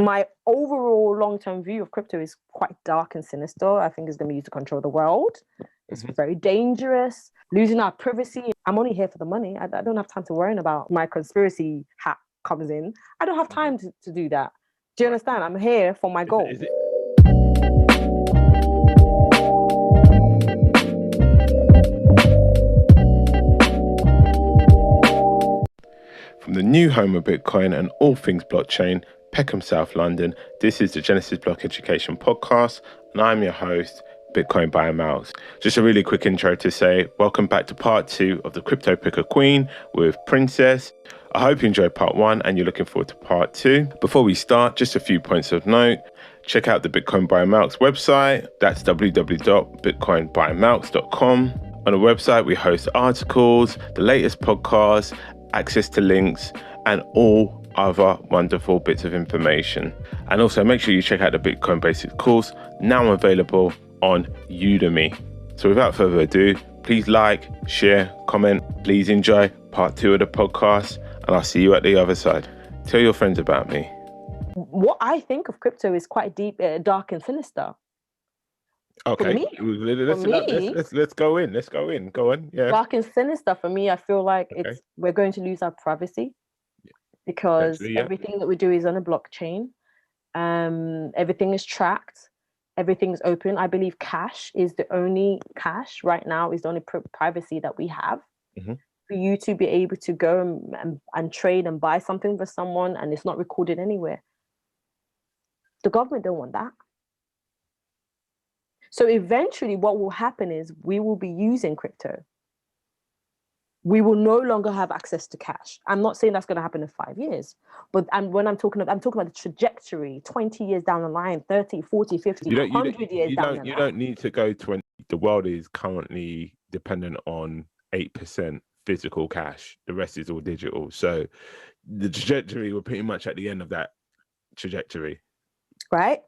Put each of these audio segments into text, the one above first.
My overall long-term view of crypto is quite dark and sinister. I think it's going to be used to control the world. It's very dangerous, losing our privacy. I'm only here for the money. I don't have time to worry about my conspiracy hat comes in. I don't have time to do that. Do you understand? I'm here for my goal. From the new home of Bitcoin and all things blockchain, Peckham, South London, this is the Genesis Block Education Podcast, and I'm your host, Bitcoin by Mouse. Just a really quick intro to say, welcome back to part 2 of the Crypto Picker Queen with Princess. I hope you enjoyed part 1 and you're looking forward to part 2. Before we start, just a few points of note. Check out the Bitcoin by Mouse website. That's www.bitcoinbymouse.com. On the website, we host articles, the latest podcasts, access to links, and all other wonderful bits of information. And also make sure you check out the Bitcoin Basics course, now available on Udemy. So without further ado, please like, share, comment. Please enjoy part 2 of the podcast, and I'll see you at the other side. Tell your friends about me. What I think of crypto is quite deep, dark and sinister. Okay, let's go in. Go on. Yeah. Dark and sinister for me. I feel like we're going to lose our privacy because everything that we do is on a blockchain. Everything is tracked. Everything is open. I believe cash right now is the only privacy that we have. For you to be able to go and trade and buy something for someone and it's not recorded anywhere. The government don't want that. So eventually what will happen is we will be using crypto. We will no longer have access to cash. I'm not saying that's going to happen in 5 years, but when I'm talking about the trajectory, 20 years down the line, 30, 40, 50, 100 years down the line. You don't need to go to the world is currently dependent on 8% physical cash. The rest is all digital. So the trajectory, we're pretty much at the end of that trajectory. Right.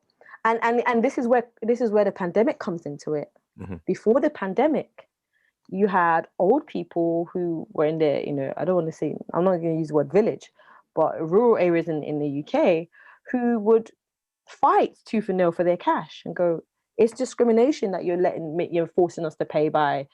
And this is where the pandemic comes into it. Before the pandemic, you had old people who were in their, I'm not going to use the word village, but rural areas in the UK who would fight tooth and nail for their cash and go, it's discrimination that you're forcing us to pay by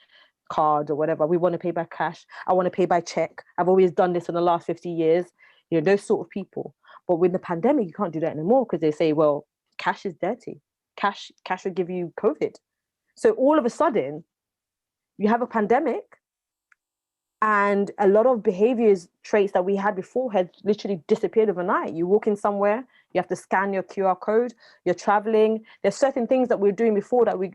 card or whatever. We want to pay by cash. I want to pay by check. I've always done this for the last 50 years. Those sort of people. But with the pandemic, you can't do that anymore because they say, well, cash is dirty. Cash will give you COVID. So all of a sudden, you have a pandemic and a lot of behaviors, traits that we had before had literally disappeared overnight. You walk in somewhere, you have to scan your QR code, you're traveling. There's certain things that we were doing before that we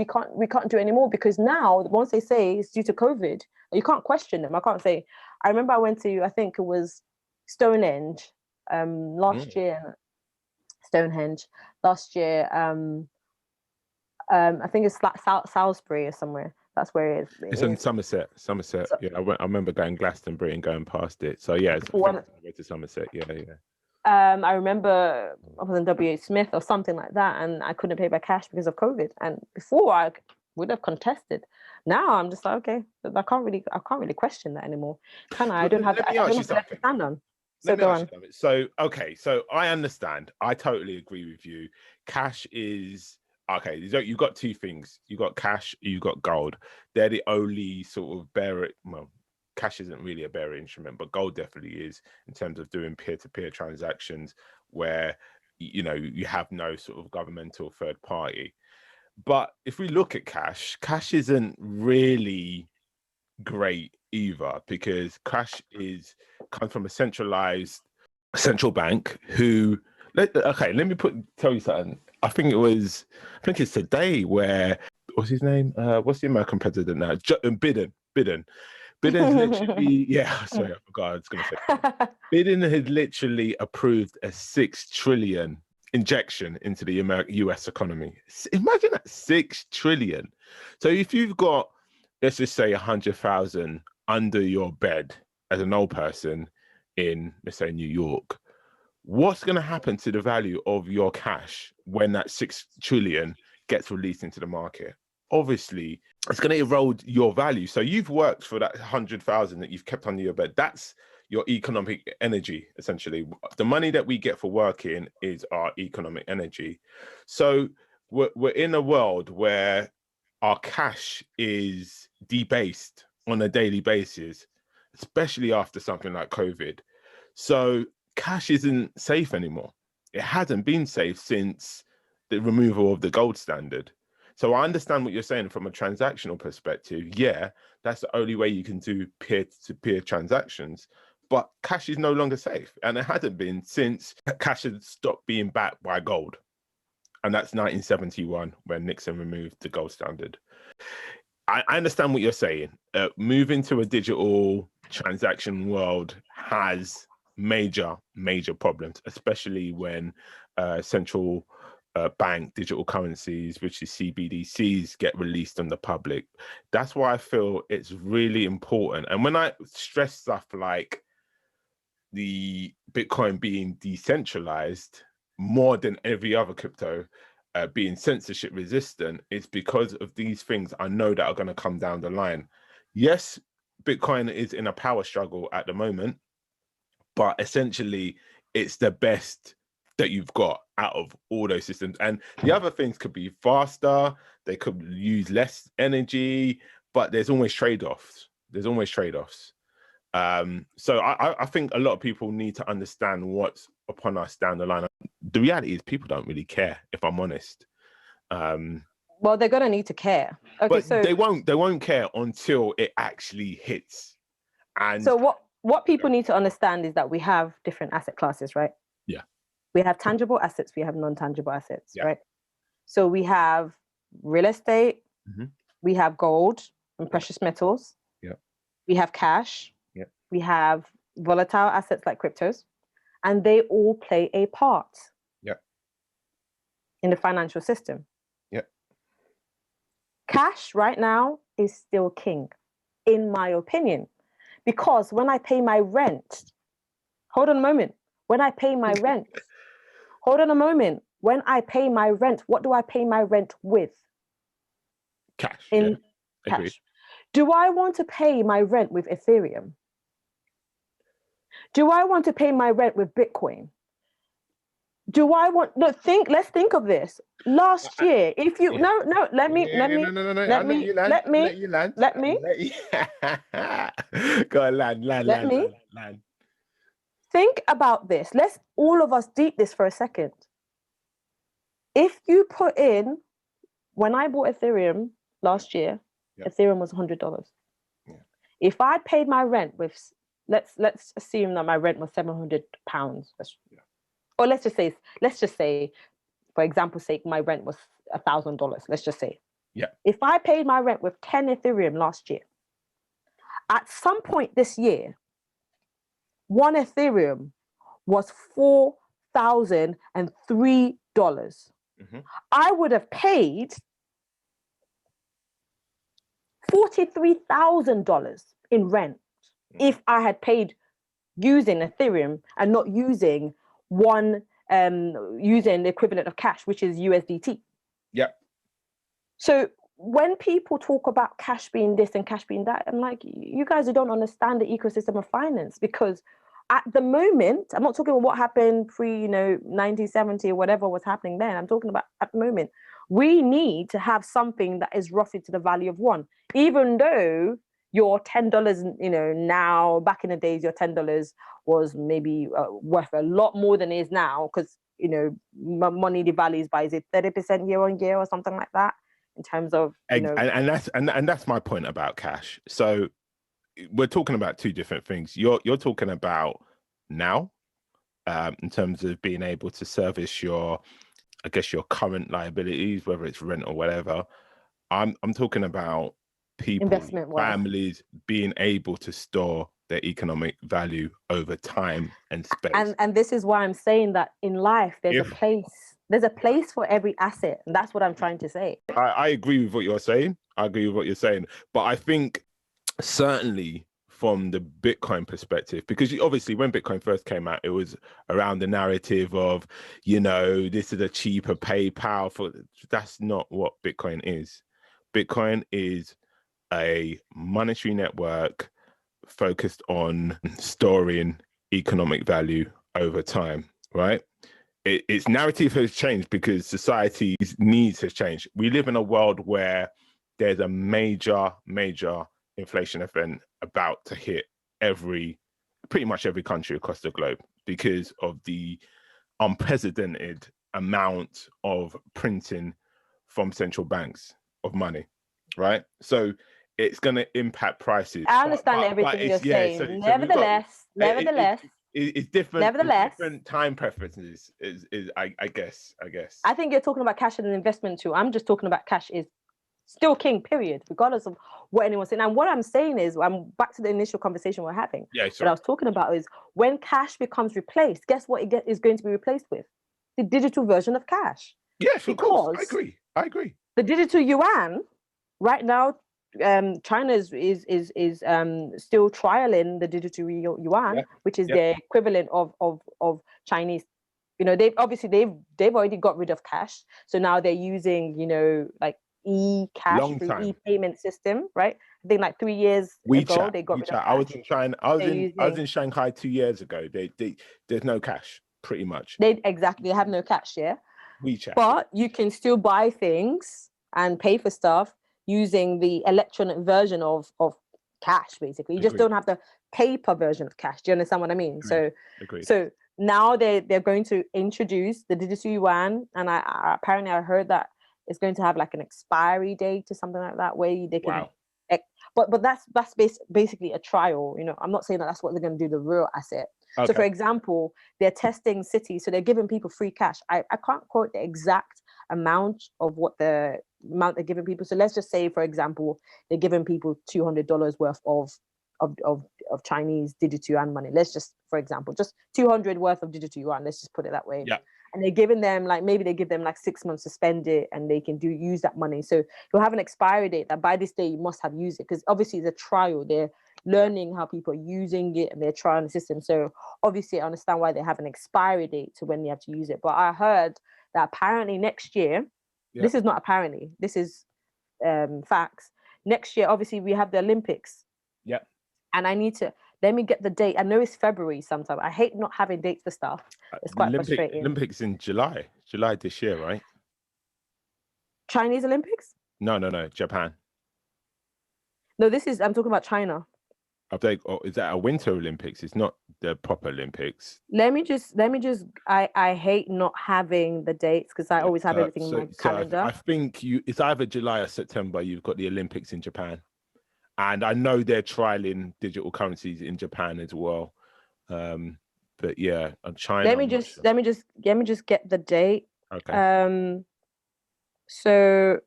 can't do anymore because now, once they say it's due to COVID, you can't question them. I can't say, I remember I went to, I think it was Stonehenge last year. I think it's Salisbury or somewhere. That's where it is. It's in Somerset. So, yeah, I remember going Glastonbury and going past it. So yeah, I went to Somerset. Yeah. I remember I was in WH Smith or something like that, and I couldn't pay by cash because of COVID. And before I would have contested. Now I'm just like, okay, I can't really question that anymore. Can I? I don't have to stand on. So go on. So I understand. I totally agree with you. Cash is okay. You've got two things. You've got cash. You've got gold. They're the only sort of bearer. Well, cash isn't really a bearer instrument, but gold definitely is in terms of doing peer-to-peer transactions where you have no sort of governmental third party. But if we look at cash isn't really great either because cash comes from a centralized central bank who let me tell you something. I think it's today where what's his name? What's the American president now? Biden's literally sorry, I forgot I was gonna say. Biden has literally approved a $6 trillion injection into the US economy. Imagine that, $6 trillion. So if you've got, let's just say 100,000 under your bed as an old person in, let's say, New York, what's going to happen to the value of your cash when that 6 trillion gets released into the market? Obviously, it's going to erode your value. So you've worked for that 100,000 that you've kept under your bed. That's your economic energy, essentially. The money that we get for working is our economic energy. So we're in a world where our cash is debased on a daily basis, especially after something like COVID. So cash isn't safe anymore. It hasn't been safe since the removal of the gold standard. So I understand what you're saying from a transactional perspective. Yeah, that's the only way you can do peer-to-peer transactions. But cash is no longer safe. And it hasn't been since cash had stopped being backed by gold. And that's 1971 when Nixon removed the gold standard. I understand what you're saying. Moving to a digital transaction world has major problems, especially when central bank digital currencies, which is CBDCs, get released on the public. That's why I feel it's really important. And when I stress stuff like the Bitcoin being decentralized more than every other crypto, being censorship resistant, it's because of these things I know that are going to come down the line. Yes, Bitcoin is in a power struggle at the moment, but essentially it's the best that you've got out of all those systems. And the other things could be faster, they could use less energy, but there's always trade-offs. So I think a lot of people need to understand what's upon us down the line. The reality is people don't really care, if I'm honest. Well, they're going to need to care. Okay, but so they won't care until it actually hits. And so what people need to understand is that we have different asset classes, right? Yeah. We have tangible assets, we have non-tangible assets, Yeah. right? So we have real estate, we have gold and precious metals, we have cash, we have volatile assets like cryptos, and they all play a part in the financial system. Cash right now is still king, in my opinion, because when I pay my rent, hold on a moment, when I pay my rent, what do I pay my rent with? Cash. In cash. Agreed. Do I want to pay my rent with Ethereum? Do I want to pay my rent with Bitcoin? Let's think of this. Last year, if you let me go on, land. Think about this. Let's all of us deep this for a second. If you put in, when I bought Ethereum last year, Ethereum was $100. If I paid my rent with, let's assume that my rent was £700, or let's just say, for example's sake, my rent was $1,000. Let's just say, if I paid my rent with 10 Ethereum last year, at some point this year, one Ethereum was $4,003. I would have paid $43,000 in rent if I had paid using Ethereum and not using using the equivalent of cash, which is USDT. So when people talk about cash being this and cash being that, I'm like, you guys don't understand the ecosystem of finance, because at the moment, I'm not talking about what happened pre, 1970 or whatever was happening then. I'm talking about at the moment. We need to have something that is roughly to the value of one, even though your $10, now, back in the days, your $10 was maybe worth a lot more than it is now, because, money devalues by, is it 30% year on year or something like that, in terms of, and that's my point about cash. So we're talking about two different things. You're talking about now, in terms of being able to service your current liabilities, whether it's rent or whatever. I'm talking about people, families being able to store their economic value over time and space. And this is why I'm saying that in life, there's a place for every asset. And that's what I'm trying to say. I agree with what you're saying. But I think certainly from the Bitcoin perspective, because obviously when Bitcoin first came out, it was around the narrative of, this is a cheaper PayPal. That's not what Bitcoin is. Bitcoin is a monetary network focused on storing economic value over time, right? Its narrative has changed because society's needs has changed. We live in a world where there's a major inflation event about to hit pretty much every country across the globe because of the unprecedented amount of printing from central banks of money, right? So it's going to impact prices. I understand everything you're saying. Nevertheless, it's different time preferences. I guess. I think you're talking about cash as an investment too. I'm just talking about cash is still king, period, regardless of what anyone's saying. And what I'm saying is, I'm back to the initial conversation we're having. Yeah, what I was talking about is when cash becomes replaced, guess what is going to be replaced with? The digital version of cash. Yes, of course. I agree. The digital yuan, right now, China is still trialing the digital yuan, which is the equivalent of Chinese. They've already got rid of cash, so now they're using like e-cash, e-payment system, right? I think like 3 years ago they got rid of cash. I was in China. I was in Shanghai 2 years ago. There's no cash, pretty much. They have no cash, yeah. WeChat. But you can still buy things and pay for stuff using the electronic version of cash, basically. You just don't have the paper version of cash. Do you understand what I mean? Agreed. So now they're going to introduce the digital yuan, and apparently I heard that it's going to have like an expiry date or something like that, where they can. Wow. But that's basically a trial. I'm not saying that that's what they're going to do, the real asset. Okay. So, for example, they're testing cities, so they're giving people free cash. I can't quote the exact amount of what the amount they're giving people. So let's just say, for example, they're giving people $200 worth of Chinese digital yuan money. Let's just, for example, just 200 worth of digital yuan. Let's just put it that way. Yeah. And they're giving them maybe they give them 6 months to spend it, and they can use that money. So you'll have an expiry date that by this day you must have used it, because obviously it's a trial. They're learning how people are using it, and they're trying the system. So obviously I understand why they have an expiry date to when they have to use it. But I heard that apparently next year, this is not apparently, this is facts. Next year, obviously we have the Olympics. Yeah. And let me get the date. I know it's February sometime. I hate not having dates for stuff. It's quite frustrating. Olympics in July this year, right? Chinese Olympics? No, Japan. No, I'm talking about China. Is that a Winter Olympics? It's not the proper Olympics. Let me just. I hate not having the dates because I always have everything in my calendar. I think it's either July or September. You've got the Olympics in Japan, and I know they're trialing digital currencies in Japan as well. But yeah, China. Let me just get the date. Okay. So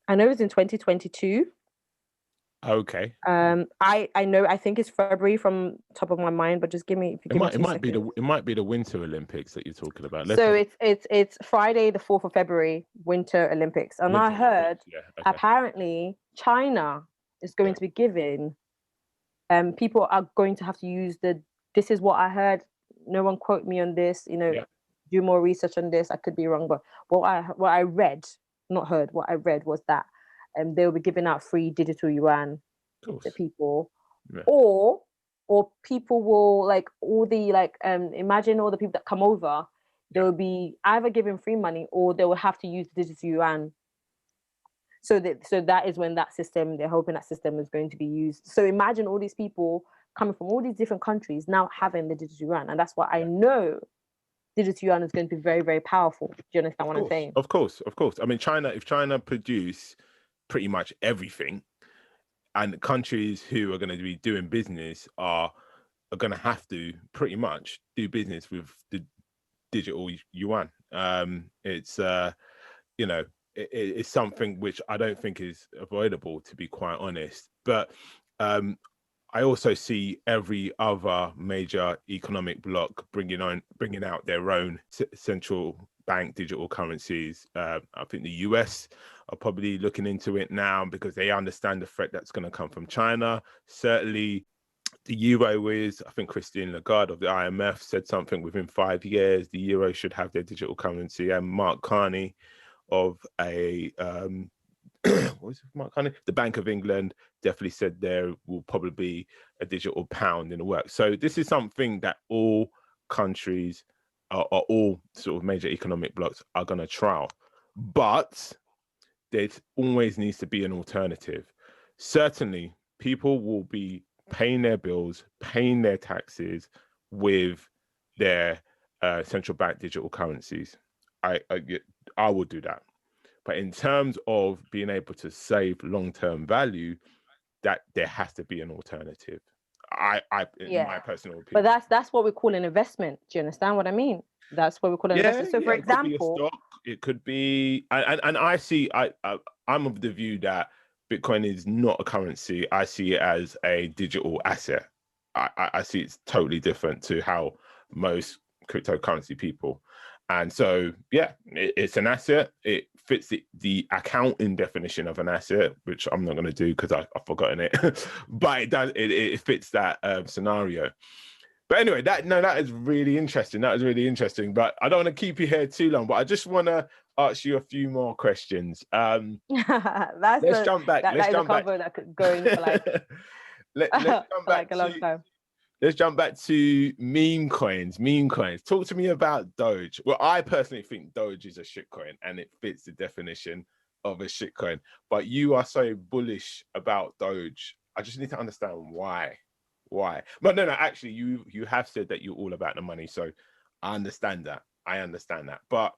I know it's in 2022. Okay. I know. I think it's February from top of my mind, but just give me. It might be the Winter Olympics that you're talking about. It's Friday, the 4th of February, Winter Olympics, and I heard apparently China is going to be giving. People are going to have to use This is what I heard. No one quote me on this. Do more research on this. I could be wrong, but what I read, not heard, what I read was that. They will be giving out free digital yuan to people, or people will imagine all the people that come over. They will be either given free money or they will have to use digital yuan. So that is when they're hoping that system is going to be used. So imagine all these people coming from all these different countries now having the digital yuan, and that's why I know digital yuan is going to be very, very powerful. Do you understand what I'm saying? Of course. I mean, if China produce pretty much everything, and countries who are going to be doing business are going to have to pretty much do business with the digital yuan. It's it's something which I don't think is avoidable, to be quite honest. But I also see every other major economic bloc bringing out their own central bank digital currencies. I think the US are probably looking into it now because they understand the threat that's going to come from China. Certainly the euro is, I think Christine Lagarde of the IMF said something within 5 years, the euro should have their digital currency. And Mark Carney of a the Bank of England definitely said there will probably be a digital pound in the works. So this is something that all countries or all sort of major economic blocks are going to trial. But there always needs to be an alternative. Certainly, people will be paying their bills, paying their taxes with their central bank digital currencies. I will do that. But in terms of being able to save long-term value, that there has to be an alternative. In my personal opinion. But that's what we call an investment. Do you understand what I mean? That's what we call an investment. So, for example, it could be a stock. It could be, and I see. I'm of the view that Bitcoin is not a currency. I see it as a digital asset. I see it's totally different to how most cryptocurrency people. And so, it's an asset. It fits the accounting definition of an asset, which I'm not going to do because I've forgotten it. But it does. It fits that scenario. But anyway, that is really interesting. That is really interesting. But I don't want to keep you here too long. But I just want to ask you a few more questions. Let's jump back. Let's jump back. That could go in for like let's jump back a long time. Let's jump back to meme coins. Meme coins. Talk to me about Doge. Well, I personally think Doge is a shitcoin and it fits the definition of a shitcoin. But you are so bullish about Doge. I just need to understand why. Why? But no, actually, you have said that you're all about the money. So I understand that. But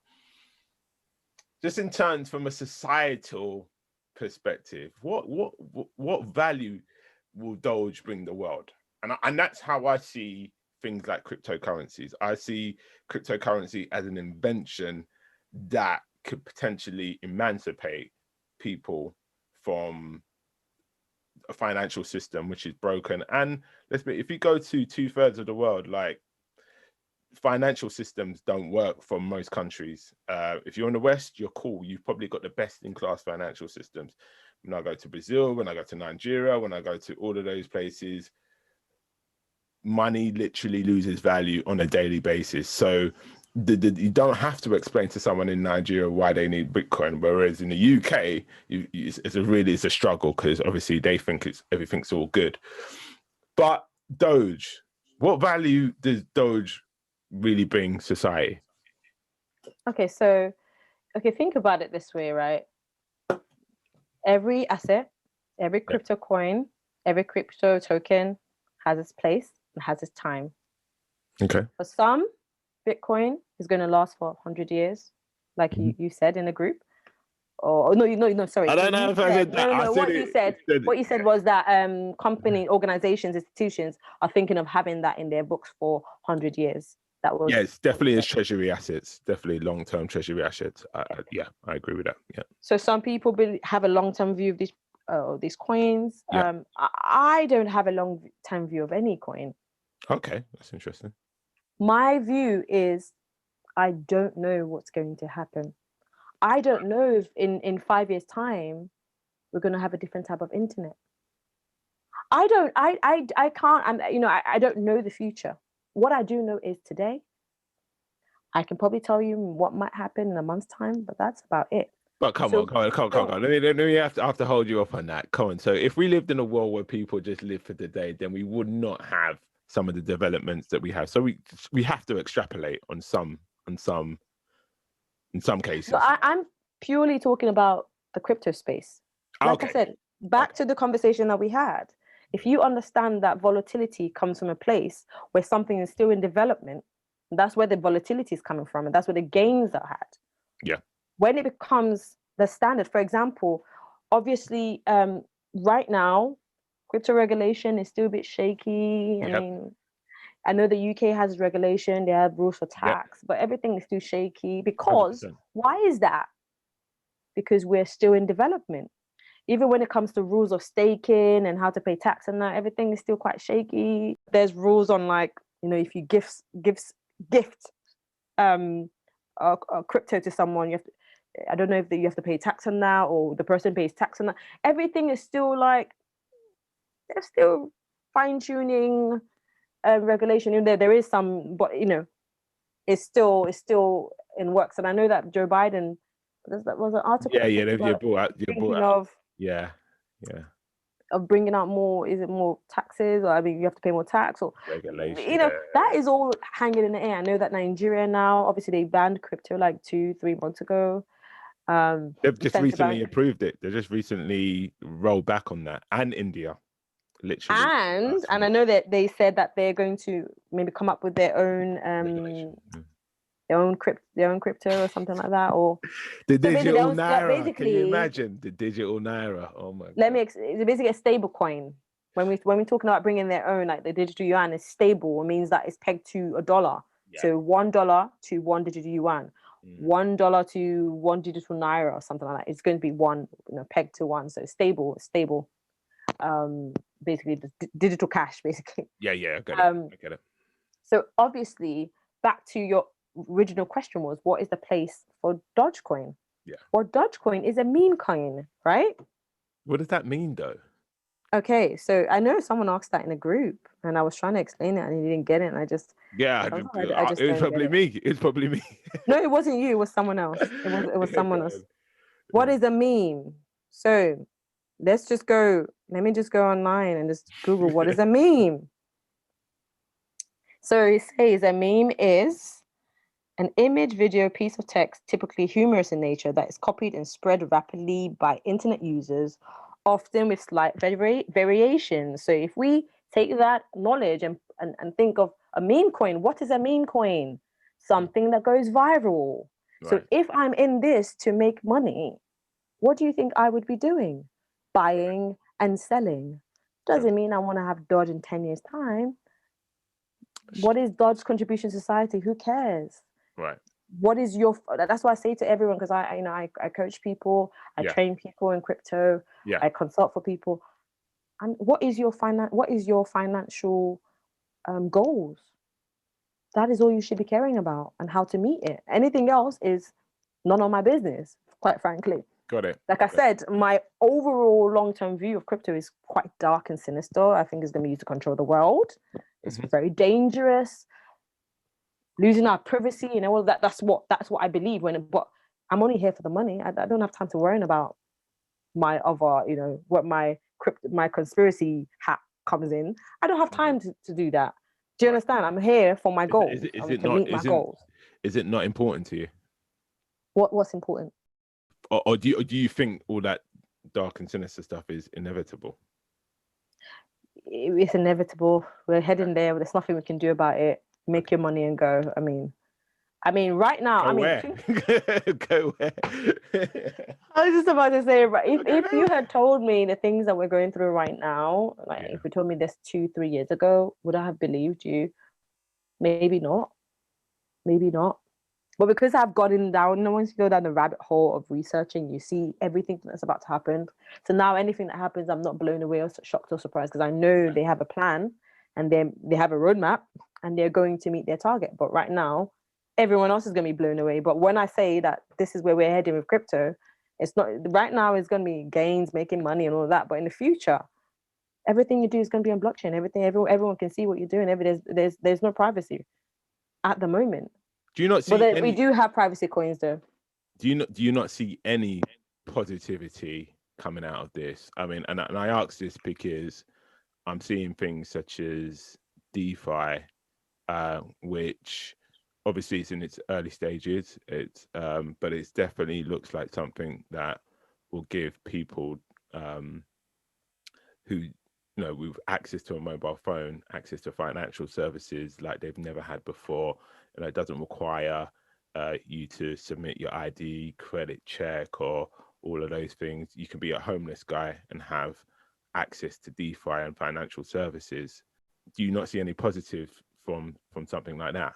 just in terms from a societal perspective, what value will Doge bring the world? And that's how I see things like cryptocurrencies. I see cryptocurrency as an invention that could potentially emancipate people from a financial system which is broken. And if you go to 2/3 of the world, like financial systems don't work for most countries. If you're in the West, you're cool. You've probably got the best in class financial systems. When I go to Brazil, when I go to Nigeria, when I go to all of those places, money literally loses value on a daily basis. So you don't have to explain to someone in Nigeria why they need Bitcoin, whereas in the UK, it's a struggle because obviously they think everything's all good. But Doge, what value does Doge really bring society? Okay, think about it this way, right? Every asset, every crypto coin, every crypto token has its place and has its time. Okay. For some, Bitcoin is going to last for 100 years, like you said in a group. Or no, sorry. I don't know if I said that. No. What you said was that company, organizations, institutions are thinking of having that in their books for 100 years. That was it's definitely as treasury assets, definitely long-term treasury assets. I agree with that. Yeah. So some people have a long-term view of these coins. Yeah. I don't have a long-term view of any coin. Okay, that's interesting. My view is I don't know what's going to happen. I don't know if in 5 years' time we're going to have a different type of internet. I can't. I don't know the future. What I do know is today, I can probably tell you what might happen in a month's time, but that's about it. But come on. Let me have to hold you up on that. Come on. So if we lived in a world where people just live for the day, then we would not have some of the developments that we have. So we have to extrapolate in some cases. So I'm purely talking about the crypto space. Like I said, back to the conversation that we had. If you understand that volatility comes from a place where something is still in development, that's where the volatility is coming from, and that's where the gains are had. Yeah. When it becomes the standard, for example, obviously, right now, crypto regulation is still a bit shaky. I mean, I know the UK has regulation, they have rules for tax, but everything is still shaky because 100%. Why is that? Because we're still in development. Even when it comes to rules of staking and how to pay tax and that, everything is still quite shaky. There's rules on if you gift crypto to someone, you have to, I don't know if you have to pay tax on that or the person pays tax on that. Everything is still they're still fine-tuning regulation. There is some, but it's still in works. And I know that Joe Biden That was an article. Yeah, yeah, you brought out, Thinking of yeah. of bringing out more. Is it more taxes, or I mean, you have to pay more tax, or Regulation. that is all hanging in the air. I know that Nigeria now, obviously, they banned crypto like 2-3 months ago. They've just central recently bank. approved it. They just recently rolled back on that, and India, literally. And I know that they said that they're going to maybe come up with their own crypto or something like that, or the digital naira. basically, Can you imagine the digital naira? Oh my god! it's basically a stable coin. When we're talking about bringing their own, like the digital yuan is stable. It means that it's pegged to $1. Yeah. So $1 to one digital yuan, $1 to one digital naira or something like that. It's going to be one, pegged to one. So it's stable. Basically the digital cash, basically. Yeah, I get it. I get it. So obviously, back to your original question was, what is the place for Dogecoin? Yeah. Well, Dogecoin is a meme coin, right? What does that mean, though? Okay, so I know someone asked that in a group, and I was trying to explain it, and he didn't get it, and I just it was probably me. It's probably me. No, it wasn't you. It was someone else. It was someone else. What is a meme? So let's just go. Let me just go online and just Google what is a meme. So it says a meme is an image, video, piece of text, typically humorous in nature, that is copied and spread rapidly by internet users, often with slight variations. So if we take that knowledge and think of a meme coin, what is a meme coin? Something that goes viral. Right. So if I'm in this to make money, what do you think I would be doing? Buying and selling. Doesn't mean I want to have Dodge in 10 years' time. What is Dodge's contribution to society? Who cares? Right. What is your? That's why I say to everyone, because I coach people, I train people in crypto, I consult for people. And what is your financial goals? That is all you should be caring about, and how to meet it. Anything else is none of my business, quite frankly. Got it. Like I said, my overall long-term view of crypto is quite dark and sinister. I think it's going to be used to control the world. It's very dangerous. Losing our privacy, all of that. That's what I believe. But I'm only here for the money. I don't have time to worry about my other, what my conspiracy hat comes in. I don't have time to do that. Do you understand? I'm here for my goals. Meet my goals. Is it not important to you? What's important? Or do you think all that dark and sinister stuff is inevitable? It's inevitable. We're heading there. There's nothing we can do about it. Make your money and go. I mean, right now. Go where? Go where? I was just about to say, if you had told me the things that we're going through right now, if you told me this 2-3 years ago, would I have believed you? Maybe not. But because I've gotten down, once you go down the rabbit hole of researching, you see everything that's about to happen. So now anything that happens, I'm not blown away or shocked or surprised, because I know they have a plan and they have a roadmap and they're going to meet their target. But right now, everyone else is going to be blown away. But when I say that this is where we're heading with crypto, it's not right now. It's going to be gains, making money and all of that. But in the future, everything you do is going to be on blockchain. Everyone can see what you're doing. There's no privacy at the moment. Do you not see? But we do have privacy coins, though. Do you not see any positivity coming out of this? I mean, and I ask this because I'm seeing things such as DeFi, which obviously it's in its early stages. But it definitely looks like something that will give people who with access to a mobile phone, access to financial services like they've never had before. It doesn't require you to submit your ID, credit check, or all of those things. You can be a homeless guy and have access to DeFi and financial services. Do you not see any positive from something like that?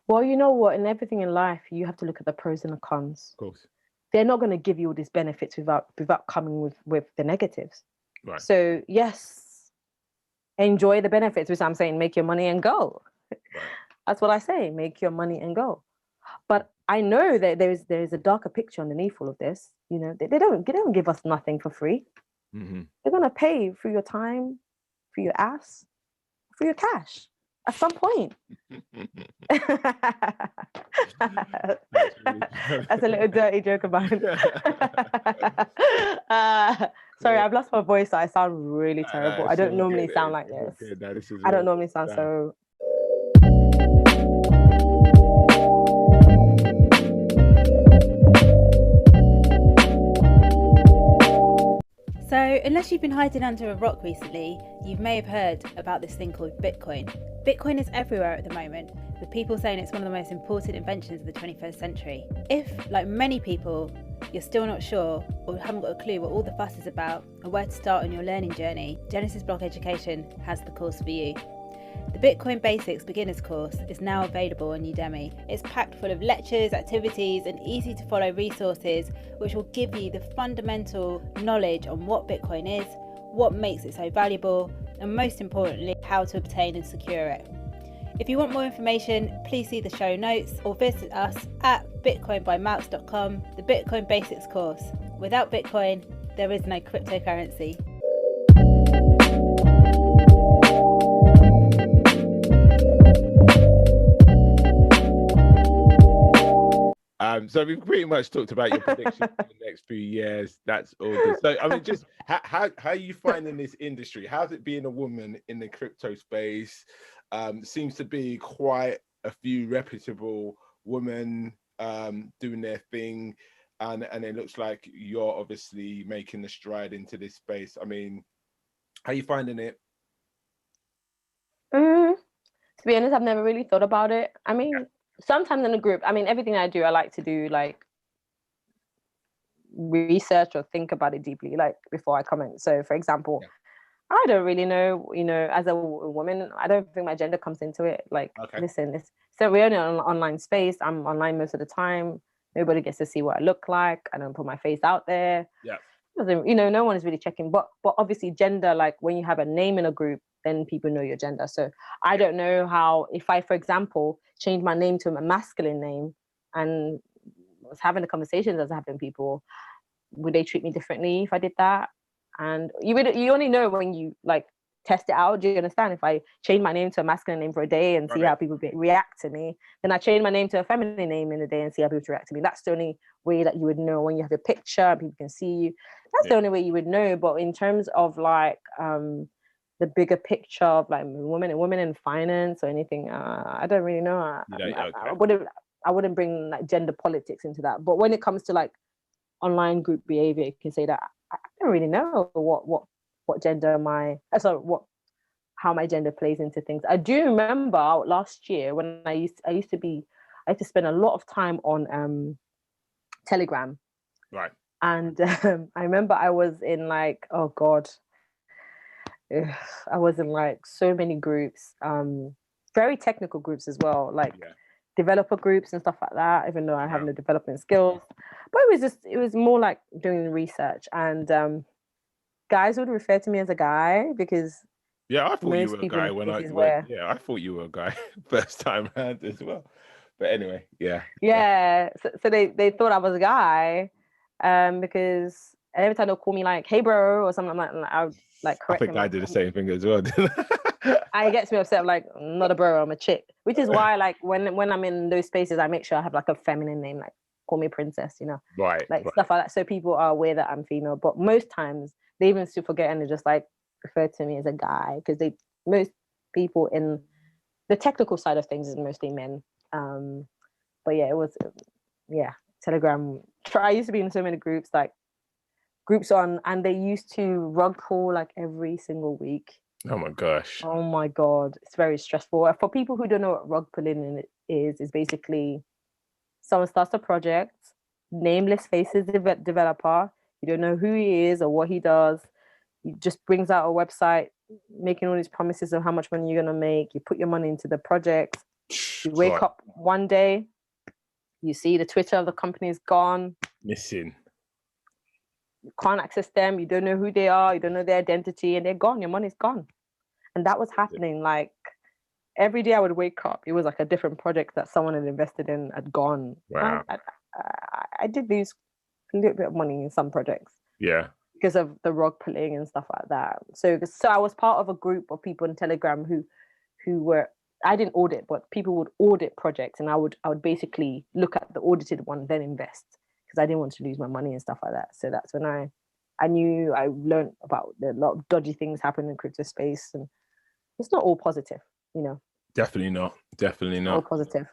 Well, you know what? In everything in life, you have to look at the pros and the cons. Of course. They're not going to give you all these benefits without coming with the negatives. Right. So yes, enjoy the benefits, which I'm saying, make your money and go. Right. That's what I say, make your money and go. But I know that there is a darker picture underneath all of this. They don't give us nothing for free. Mm-hmm. They're going to pay for your time, for your ass, for your cash. at some point. That's a little dirty joke of mine. Sorry, I've lost my voice, so I sound really terrible. I don't normally sound like this. I don't normally sound so. So, unless you've been hiding under a rock recently, you may have heard about this thing called Bitcoin. Bitcoin is everywhere at the moment, with people saying it's one of the most important inventions of the 21st century. If, like many people, you're still not sure or haven't got a clue what all the fuss is about or where to start on your learning journey, Genesis Block Education has the course for you. The Bitcoin Basics Beginners course is now available on Udemy. It's packed full of lectures, activities and easy to follow resources which will give you the fundamental knowledge on what Bitcoin is, what makes it so valuable, and most importantly, how to obtain and secure it. If you want more information, please see the show notes or visit us at bitcoinbymarks.com, the Bitcoin Basics course. Without Bitcoin, there is no cryptocurrency. So we've pretty much talked about your predictions for the next few years. That's all good. So I mean, just how are you finding this industry? How's it being a woman in the crypto space? Seems to be quite a few reputable women doing their thing, and it looks like you're obviously making the stride into this space. I mean, how are you finding it? To be honest, I've never really thought about it. I mean, sometimes in a group, I mean, everything I do, I like to do like research or think about it deeply, like before I comment. So, for example, I don't really know, as a woman, I don't think my gender comes into it. Like, listen, so we're in an online space. I'm online most of the time. Nobody gets to see what I look like. I don't put my face out there. Yeah. No one is really checking. But obviously gender, like when you have a name in a group, then people know your gender. So I don't know how, if I, for example, change my name to a masculine name and was having the conversations I was having with people, would they treat me differently if I did that? And you only know when you like test it out. Do you understand? If I change my name to a masculine name for a day and see how people react to me, then I change my name to a feminine name in a day and see how people react to me. That's the only way that you would know, when you have a picture and people can see you. That's the only way you would know. But in terms of like the bigger picture of like women in finance or anything, I don't really know. I wouldn't bring like gender politics into that. But when it comes to like online group behavior, you can say that I don't really know what gender how my gender plays into things. I do remember last year when I used to spend a lot of time on Telegram. Right. And I remember I was in like, oh God, I was in like so many groups, very technical groups as well, like developer groups and stuff like that, even though I have no development skills. But it was more like doing research, and guys would refer to me as a guy because I thought you were a guy I thought you were a guy first time around as well. But anyway, so they thought I was a guy, because every time they'll call me like, "Hey, bro," or something, I would like correct them. I think I did the same thing as well. I gets me upset. I'm like, I'm not a bro, I'm a chick. Which is why, like, when I'm in those spaces, I make sure I have like a feminine name, like call me princess, like stuff like that, so people are aware that I'm female. But most times they even still forget and they just like refer to me as a guy, because most people in the technical side of things is mostly men. But it was Telegram. I used to be in so many groups, and they used to rug pull like every single week. Oh my gosh. Oh my God. It's very stressful. For people who don't know what rug pulling is basically someone starts a project, nameless faces developer. You don't know who he is or what he does. He just brings out a website, making all these promises of how much money you're going to make. You put your money into the project. You wake up one day, you see the Twitter of the company is gone. Missing. You can't access them. You don't know who they are. You don't know their identity, and they're gone. Your money's gone. And that was happening like every day I would wake up. It was like a different project that someone had invested in had gone. Wow. I did lose a little bit of money in some projects. Yeah. Because of the rug pulling and stuff like that. So I was part of a group of people in Telegram who were I didn't audit, but people would audit projects, and I would basically look at the audited one, then invest, because I didn't want to lose my money and stuff like that. So that's when I learned about a lot of dodgy things happening in crypto space, and it's not all positive, you know. Definitely not. Definitely not. All positive.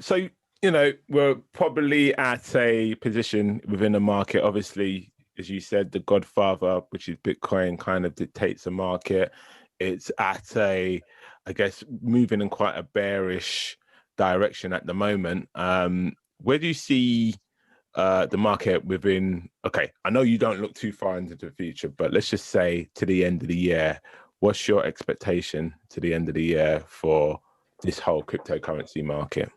So, you know, we're probably at a position within the market. Obviously, as you said, the godfather, which is Bitcoin, kind of dictates the market. It's at a, I guess, moving in quite a bearish direction at the moment. Where do you see the market within, okay, I know you don't look too far into the future, but let's just say to the end of the year, what's your expectation to the end of the year for this whole cryptocurrency market?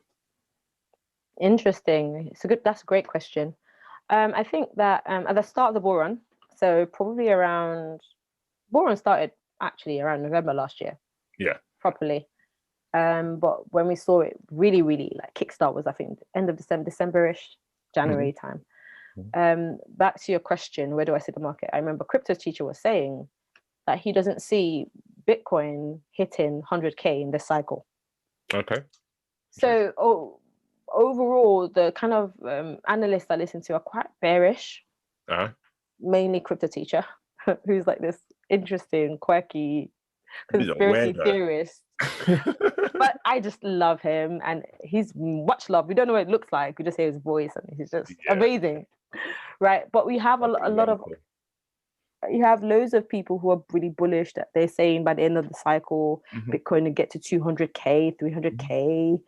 Interesting. That's a great question. I think that at the start of the bull run, so probably bull run started actually around November last year. Yeah. Properly. But when we saw it really, really like kickstart was, I think, end of December-ish, January time. Back to your question, where do I see the market? I remember crypto's teacher was saying that he doesn't see Bitcoin hitting 100K in this cycle. Okay. So overall, the kind of analysts I listen to are quite bearish. Mainly crypto teacher, who's like this interesting, quirky conspiracy theorist. But I just love him, and he's much loved. We don't know what it looks like. We just hear his voice, and he's just amazing, right? But we have a lot of, you have loads of people who are really bullish that they're saying by the end of the cycle, Bitcoin will get to 200K, 300K,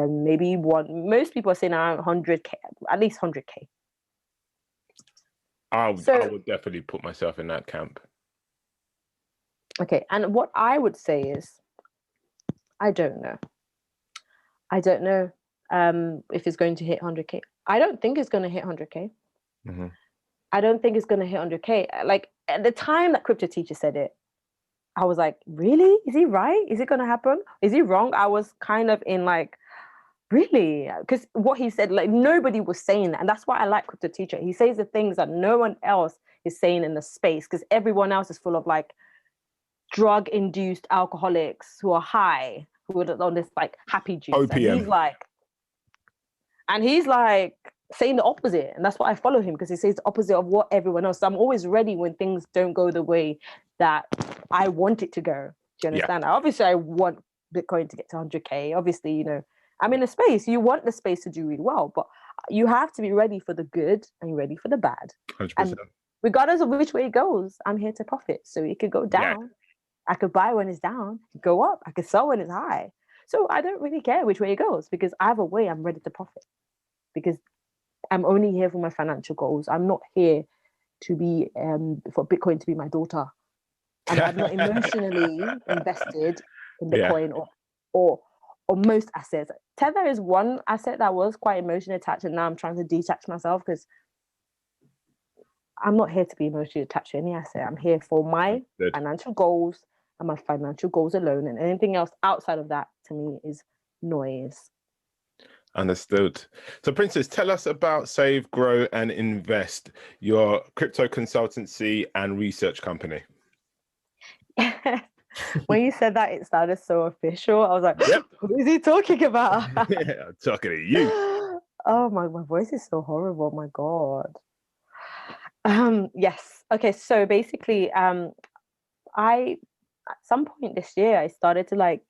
maybe most people are saying around 100K, at least 100K. I would definitely put myself in that camp. Okay, and what I would say is, I don't know if it's going to hit 100K. I don't think it's going to hit 100K. I don't think it's going to hit 100K. Like at the time that crypto teacher said it, I was like, really? Is he right? Is it going to happen? Is he wrong? I was kind of in like, really? Because what he said, like nobody was saying that. And that's why I like crypto teacher. He says the things that no one else is saying in the space, because everyone else is full of like drug-induced alcoholics who are high, who are on this like happy juice. OPM. And he's like saying the opposite, and that's why I follow him, because he says the opposite of what everyone else. So I'm always ready when things don't go the way that I want it to go. Do you understand? Yeah. Obviously, I want Bitcoin to get to 100K. Obviously, you know, I'm in a space. You want the space to do really well, but you have to be ready for the good and ready for the bad. 100%. And regardless of which way it goes, I'm here to profit. So it could go down. Yeah. I could buy when it's down, go up. I could sell when it's high. So I don't really care which way it goes, because either way, I'm ready to profit. Because I'm only here for my financial goals. I'm not here to be for Bitcoin to be my daughter. And I'm not emotionally invested in Bitcoin or most assets. Tether is one asset that was quite emotionally attached, and now I'm trying to detach myself, because I'm not here to be emotionally attached to any asset. I'm here for my financial goals and my financial goals alone, and anything else outside of that to me is noise. Understood. So Princess, tell us about Save, Grow and Invest, your crypto consultancy and research company. When you said that, it sounded so official. I was like, who is he talking about? I'm talking to you. Oh, my voice is so horrible. My God. Yes. Okay. So basically, at some point this year, I started to like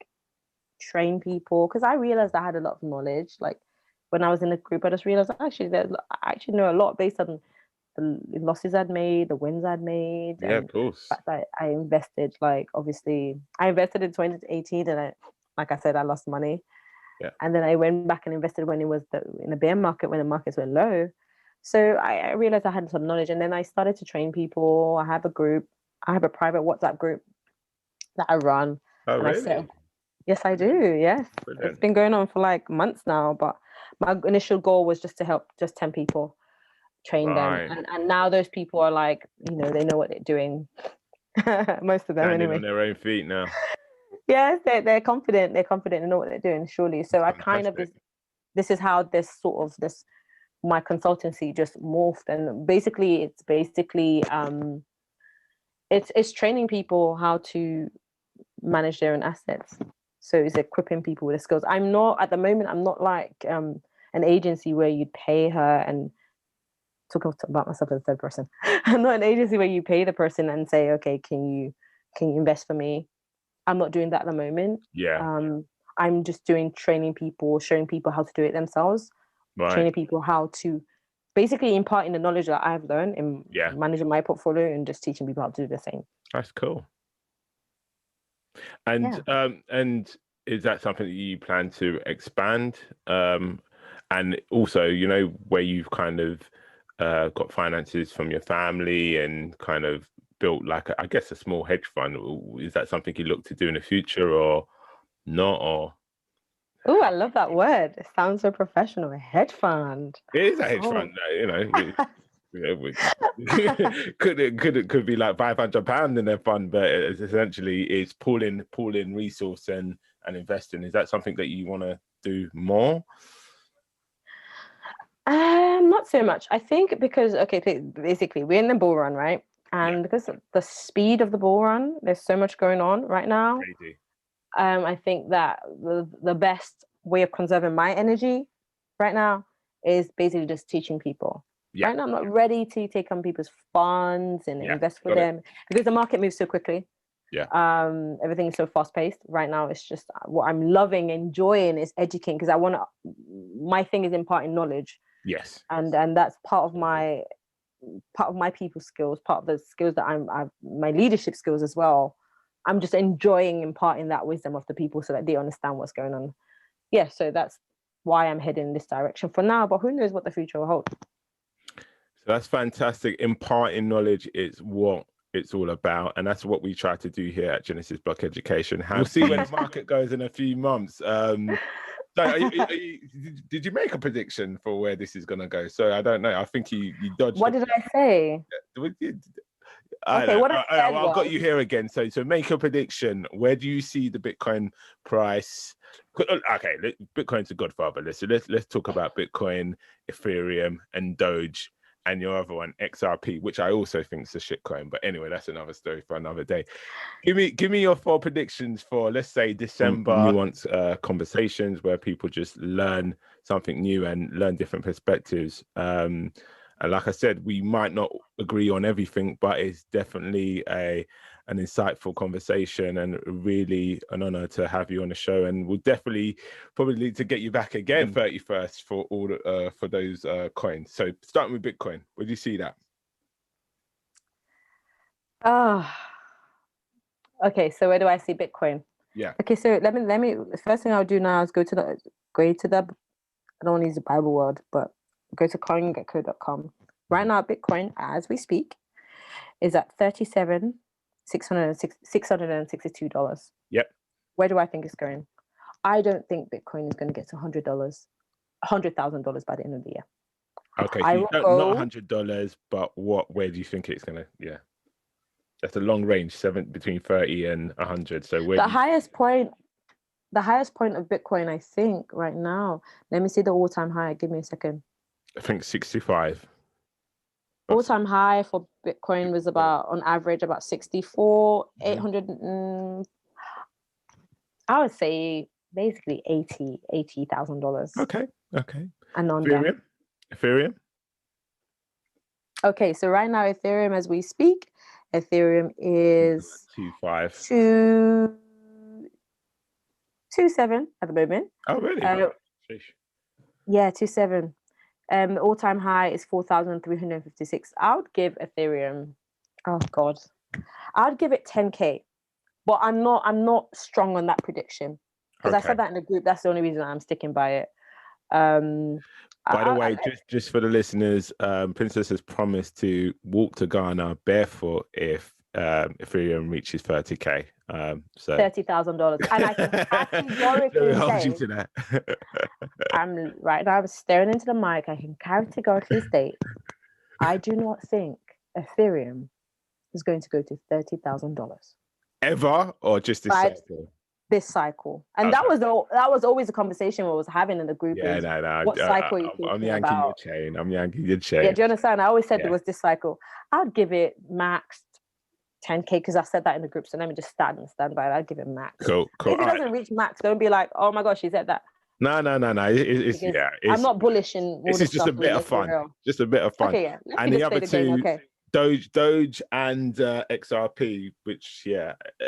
train people, because I realized I had a lot of knowledge. Like when I was in a group, I just realized I actually know a lot based on the losses I'd made, the wins I'd made. Yeah, of course. The fact that I invested, like obviously I invested in 2018, and like I said, I lost money. Yeah. And then I went back and invested when it was in the bear market, when the markets were low. So I realized I had some knowledge, and then I started to train people. I have a private WhatsApp group that I run. Oh, really? Yes, I do. Yes. Brilliant. It's been going on for like months now, but my initial goal was just to help just 10 people, train them. And now those people are like, you know, they know what they're doing. Most of them Standing anyway. on their own feet now. Yes, they're confident. They're confident in what they're doing, surely. So I kind of, this is how my consultancy just morphed. And basically, it's training people how to manage their own assets. So it's equipping people with the skills. I'm not at the moment. I'm not like an agency where you'd pay her and talking about myself as a third person. I'm not an agency where you pay the person and say, okay, can you invest for me? I'm not doing that at the moment. Yeah. I'm just doing training people, showing people how to do it themselves, training people how to basically imparting the knowledge that I've learned in managing my portfolio and just teaching people how to do the same. That's cool. And and is that something that you plan to expand? And also, you know, where you've kind of got finances from your family and kind of built like I guess a small hedge fund. Is that something you look to do in the future or not? Or oh, I love that word. It sounds so professional. A hedge fund. It is a hedge fund, you know. could be like £500 in their fund, but it's essentially it's pooling resource and investing. Is that something that you want to do more? Not so much. I think because basically we're in the bull run, right? And because of the speed of the bull run, there's so much going on right now. Crazy. I think that the best way of conserving my energy right now is basically just teaching people. Right now, I'm not ready to take on people's funds and invest for them because the market moves so quickly. Everything is so fast paced right now. It's just what I'm loving, enjoying is educating because my thing is imparting knowledge. Yes. And that's part of my people skills, part of the skills that I've my leadership skills as well. I'm just enjoying imparting that wisdom of the people so that they understand what's going on. Yeah, so that's why I'm heading in this direction for now, but who knows what the future will hold. So that's fantastic. Imparting knowledge is what it's all about, and that's what we try to do here at Genesis Block Education. We'll see where the market goes in a few months. So did you make a prediction for where this is going to go? So I don't know. I think you dodged. What did I say? Okay, what I've got you here again. So make a prediction. Where do you see the Bitcoin price? Okay, Bitcoin's a godfather. Let's talk about Bitcoin, Ethereum, and Doge, and your other one, XRP, which I also think is a shitcoin. But anyway, that's another story for another day. Give me your 4 predictions for, let's say, December. Nuanced conversations where people just learn something new and learn different perspectives. And like I said, we might not agree on everything, but it's definitely an insightful conversation and really an honor to have you on the show. And we'll definitely probably need to get you back again 31st for all for those coins. So starting with Bitcoin, where do you see that? Okay, so where do I see Bitcoin? Yeah. Okay, so let me the first thing I'll do now is go to the I don't want to use the Bible word, but go to coingecko.com. Right now, Bitcoin, as we speak, is at $37,662. Yep. Where do I think it's going? I don't think Bitcoin is going to get to $100,000 by the end of the year. Okay, so not $100, but where do you think it's going to? Yeah, that's a long range, between 30 and 100. So where the highest point of Bitcoin, I think, right now. Let me see the all-time high. Give me a second. I think 65. All-time high for Bitcoin was on average, about 64, 800. I would say basically $80,000. Okay. And on Ethereum. Okay, so right now Ethereum, as we speak, Ethereum is 2.7 at the moment. Oh, really? Yeah, 2.7. The all-time high is 4,356. I would give Ethereum, I'd give it 10K, but I'm not strong on that prediction because I said that in the group. That's the only reason I'm sticking by it. By the way, just for the listeners, Princess has promised to walk to Ghana barefoot if Ethereum reaches 30K. So $30,000, and I can categorically say to that. I'm staring into the mic. I can categorically state I do not think Ethereum is going to go to $30,000 ever, or just this cycle. This cycle, and that was always a conversation we was having in the group. Yeah, what cycle you I'm yanking about? I'm yanking your chain. Yeah, do you understand? I always said it was this cycle. I'd give it max 10K because I said that in the group. So let me just stand by. I'll give it max. Cool. If it doesn't reach max, don't be like, oh my gosh, she said that. No. I'm not bullish in all this this is just stuff. a bit of fun. Just a bit of fun. Okay, yeah. And the other two, okay. Doge and XRP, which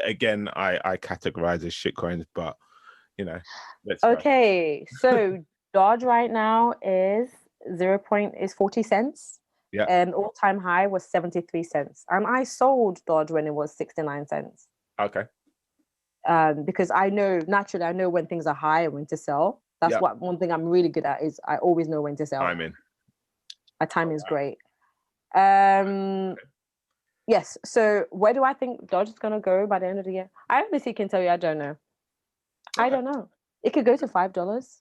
again I categorize as shitcoins, but let's okay. So Doge right now is 40 cents. Yeah. And all-time high was 73 cents. And I sold Doge when it was 69 cents. Okay. Because I know when things are high and when to sell. That's one thing I'm really good at is I always know when to sell. Timing. My timing is great. Yes. So where do I think Doge is gonna go by the end of the year? I honestly can tell you I don't know. I don't know. It could go to $5.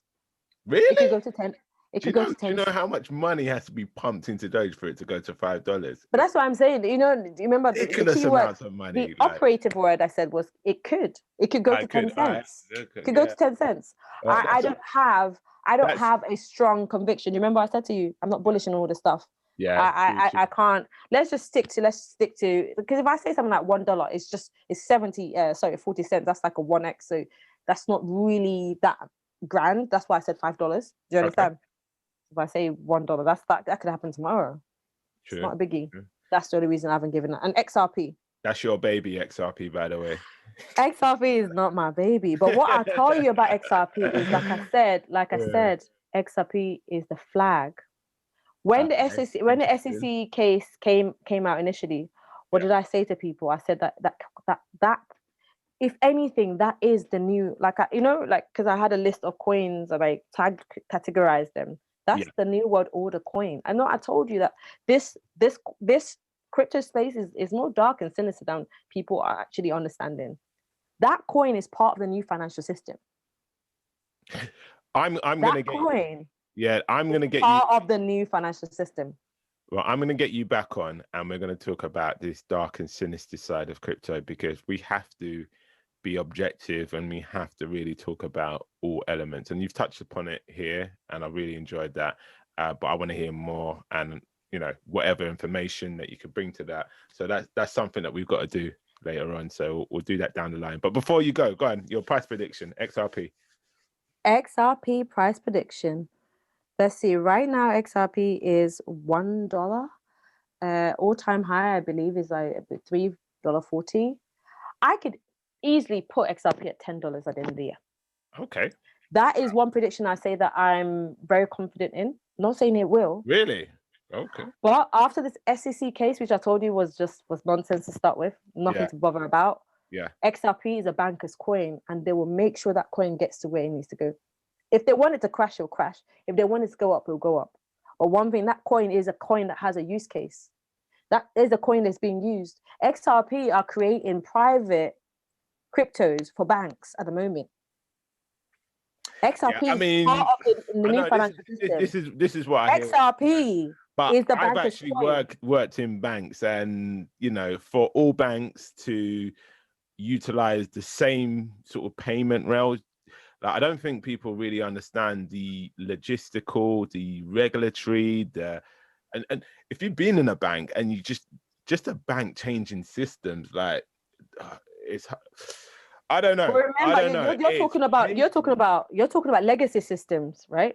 Really? It could go to 10. It could go to 10. Do you know how much money has to be pumped into Doge for it to go to $5? But that's what I'm saying. Do you remember the key word? Of money, the operative word I said was it could. It could go to 10 cents. It could go to 10 cents. I don't have a strong conviction. You remember I said to you, I'm not bullish on all this stuff. Yeah. I can't. Let's stick to because if I say something like $1, it's 40 cents. That's like a 1x. So that's not really that grand. That's why I said $5. Do you understand? Okay. If I say $1, that could happen tomorrow. True. It's not a biggie. True. That's the only reason I haven't given it. And XRP. That's your baby, XRP, by the way. XRP is not my baby. But what I'll tell you about XRP is, like I said, XRP is the flag. When the SEC case came out initially, what did I say to people? I said that if anything, that is the new, because I had a list of coins and I categorized them. That's the new world order coin. I know I told you that this crypto space is more dark and sinister than people are actually understanding. That coin is part of the new financial system. I'm gonna get coin. I'm gonna get part of the new financial system. Well, I'm gonna get you back on, and we're gonna talk about this dark and sinister side of crypto because we have to be objective and we have to really talk about all elements. And you've touched upon it here, and I really enjoyed that. But I want to hear more, and whatever information that you could bring to that. So that's something that we've got to do later on. So we'll do that down the line. But before you go on, your price prediction, XRP. XRP price prediction. Let's see. Right now, XRP is $1. All-time high, I believe, is like $3.40. I could easily put XRP at $10 at the end of the year. Okay. That is one prediction I say that I'm very confident in. Not saying it will. Really? Okay. But after this SEC case, which I told you was nonsense to start with, nothing to bother about. Yeah. XRP is a banker's coin, and they will make sure that coin gets to where it needs to go. If they want it to crash, it'll crash. If they want it to go up, it'll go up. But one thing, that coin is a coin that has a use case. That is a coin that's being used. XRP are creating private cryptos for banks at the moment. XRP is part of the new financial system. This is what I hear. XRP is the I've actually worked in banks, and for all banks to utilize the same sort of payment rails, I don't think people really understand the logistical, the regulatory, and if you've been in a bank and you just a bank changing systems, it's. I don't know. But remember, I don't know. You're talking about legacy systems, right?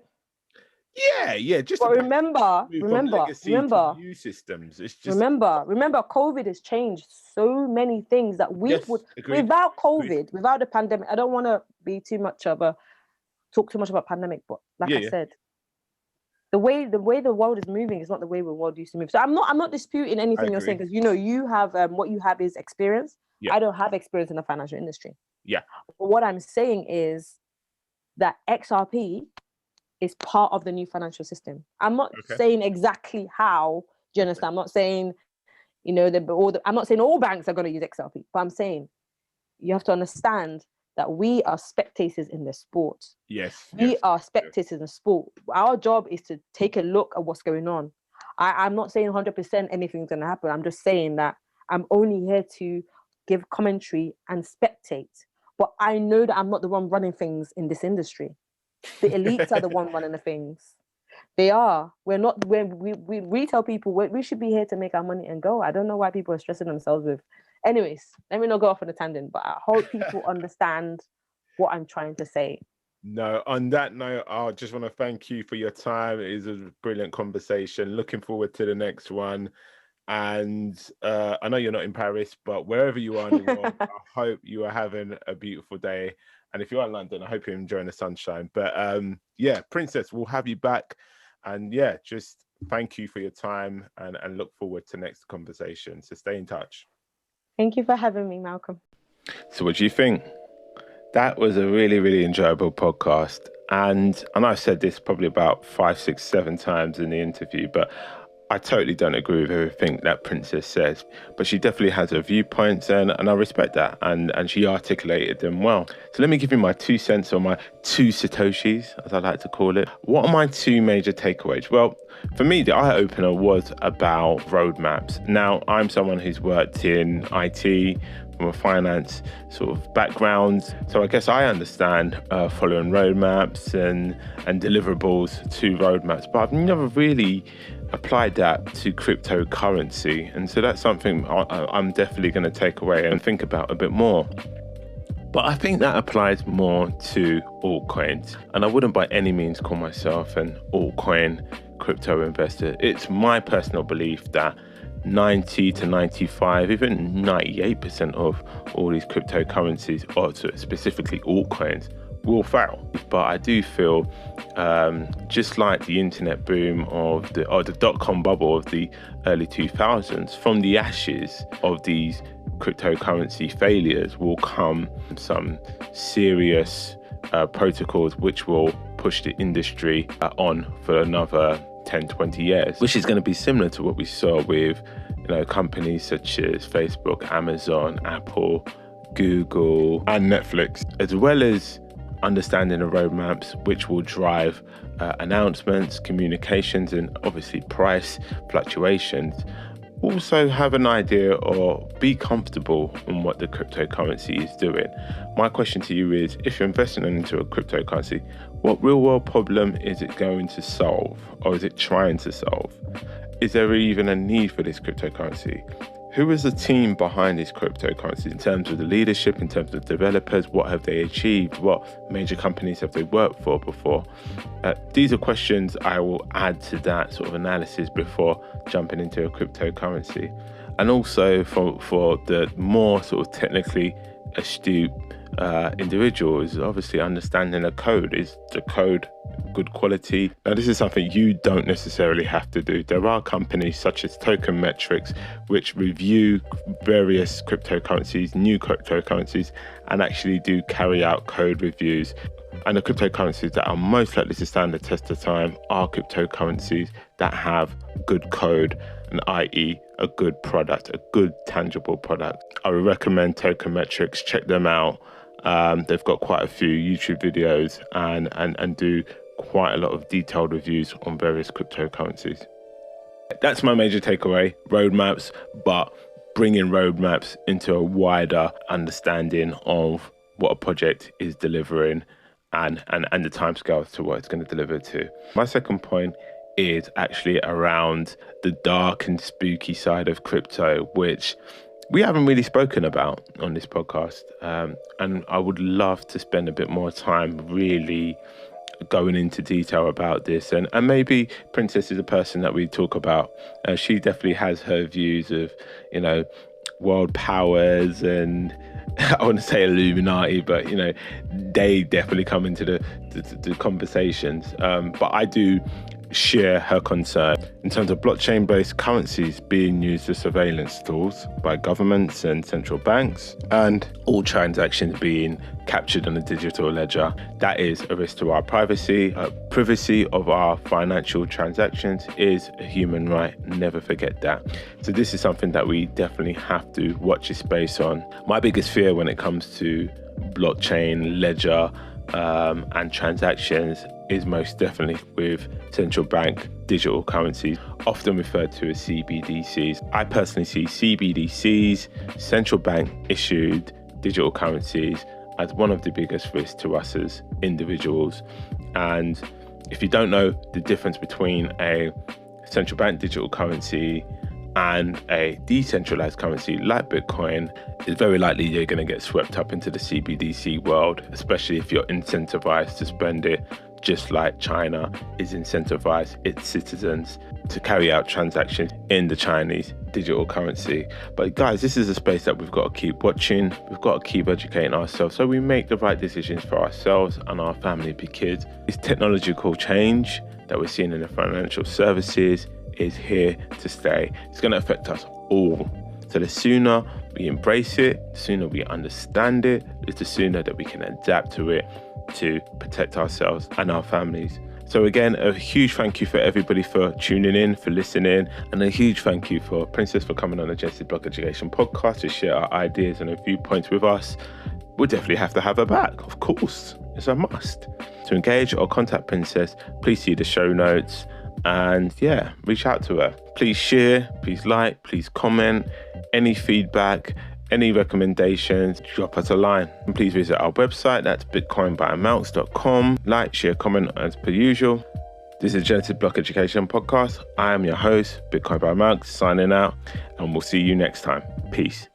Yeah. Remember, new systems. It's just remember, COVID has changed so many things that without COVID, without the pandemic. I don't want to talk too much about pandemic, but I said, the way the world is moving is not the way the world used to move. So I'm not disputing anything you're saying, because you have what you have is experience. Yeah. I don't have experience in the financial industry. Yeah. But what I'm saying is that XRP is part of the new financial system. I'm not saying exactly how. Do you understand? I'm not saying, I'm not saying all banks are going to use XRP, but I'm saying you have to understand that we are spectators in the sport. Yes. We are spectators in the sport. Our job is to take a look at what's going on. I'm not saying 100% anything's going to happen. I'm just saying that I'm only here to give commentary and spectate. But I know that I'm not the one running things in this industry. The elites are the one running the things. They are. We're not. We retail people. We should be here to make our money and go. I don't know why people are stressing themselves with Anyways, let me not go off on a tangent, but I hope people understand what I'm trying to say. No, on that note, I just want to thank you for your time. It is a brilliant conversation. Looking forward to the next one. And I know you're not in Paris, but wherever you are in the world, I hope you are having a beautiful day. And if you're in London, I hope you're enjoying the sunshine. But yeah, Princess, we'll have you back. And yeah, just thank you for your time and look forward to next conversation. So stay in touch. Thank you for having me, Malcolm. So what do you think? That was a really, really enjoyable podcast. And I know I've said this probably about 5, 6, 7 times in the interview, but I totally don't agree with everything that Princess says. But she definitely has her viewpoints, and I respect that. And she articulated them well. So let me give you my 2 cents, or my 2 Satoshis, as I like to call it. What are my 2 major takeaways? Well, for me, the eye-opener was about roadmaps. Now, I'm someone who's worked in IT, from a finance sort of background. So I guess I understand following roadmaps and deliverables to roadmaps, but I've never really applied that to cryptocurrency. And so that's something I'm definitely going to take away and think about a bit more. But I think that applies more to altcoins. And I wouldn't by any means call myself an altcoin crypto investor. It's my personal belief that 90 to 95, even 98% of all these cryptocurrencies, or specifically altcoins, will fail. But I do feel just like the internet boom of the dot-com bubble of the early 2000s, from the ashes of these cryptocurrency failures will come some serious protocols which will push the industry on for another 10, 20 years, which is going to be similar to what we saw with, companies such as Facebook, Amazon, Apple, Google, and Netflix, as well as understanding the roadmaps which will drive announcements, communications, and obviously price fluctuations. Also have an idea or be comfortable in what the cryptocurrency is doing. My question to you is, if you're investing into a cryptocurrency, what real world problem is it going to solve, or is it trying to solve? Is there even a need for this cryptocurrency? Who is the team behind these cryptocurrencies in terms of the leadership, in terms of developers? What have they achieved? What major companies have they worked for before? These are questions I will add to that sort of analysis before jumping into a cryptocurrency. And also for the more sort of technically astute individuals, obviously understanding the code. Is the code good quality? Now, this is something you don't necessarily have to do. There are companies such as Token Metrics which review various cryptocurrencies, new cryptocurrencies, and actually do carry out code reviews. And the cryptocurrencies that are most likely to stand the test of time are cryptocurrencies that have good code, and i.e. a good product, a good tangible product. I would recommend Token Metrics. Check them out. They've got quite a few YouTube videos and do quite a lot of detailed reviews on various cryptocurrencies. That's my major takeaway, roadmaps, but bringing roadmaps into a wider understanding of what a project is delivering and the timescales to what it's going to deliver to. My second point is actually around the dark and spooky side of crypto, which we haven't really spoken about on this podcast. And I would love to spend a bit more time really going into detail about this. And maybe Princess is a person that we talk about. She definitely has her views of, world powers and I want to say Illuminati, but, they definitely come into the conversations. But I do share her concern in terms of blockchain-based currencies being used as surveillance tools by governments and central banks, and all transactions being captured on a digital ledger. That is a risk to our privacy. Privacy of our financial transactions is a human right. Never forget that. So this is something that we definitely have to watch this space on. My biggest fear when it comes to blockchain, ledger, and transactions is most definitely with central bank digital currencies, often referred to as CBDCs. I personally see CBDCs, central bank issued digital currencies, as one of the biggest risks to us as individuals. And if you don't know the difference between a central bank digital currency and a decentralized currency like Bitcoin, it's very likely you're going to get swept up into the CBDC world, especially if you're incentivized to spend it, just like China is incentivized its citizens to carry out transactions in the Chinese digital currency. But guys, this is a space that we've got to keep watching. We've got to keep educating ourselves so we make the right decisions for ourselves and our family, because this technological change that we're seeing in the financial services is here to stay. It's going to affect us all. So the sooner we embrace it, the sooner we understand it, is the sooner that we can adapt to it to protect ourselves and our families. So again, a huge thank you for everybody for tuning in, for listening, and a huge thank you for Princess for coming on the Genesis Block Education podcast to share our ideas and our viewpoints with us. We'll definitely have to have her back, of course. It's a must. To engage or contact Princess, please see the show notes and reach out to her. Please share, please like, please comment. Any feedback, any recommendations, drop us a line. And please visit our website, that's bitcoinbyamounts.com. Like, share, comment as per usual. This is Genesis Block Education Podcast. I am your host, Bitcoin by Amounts, signing out, and we'll see you next time. Peace.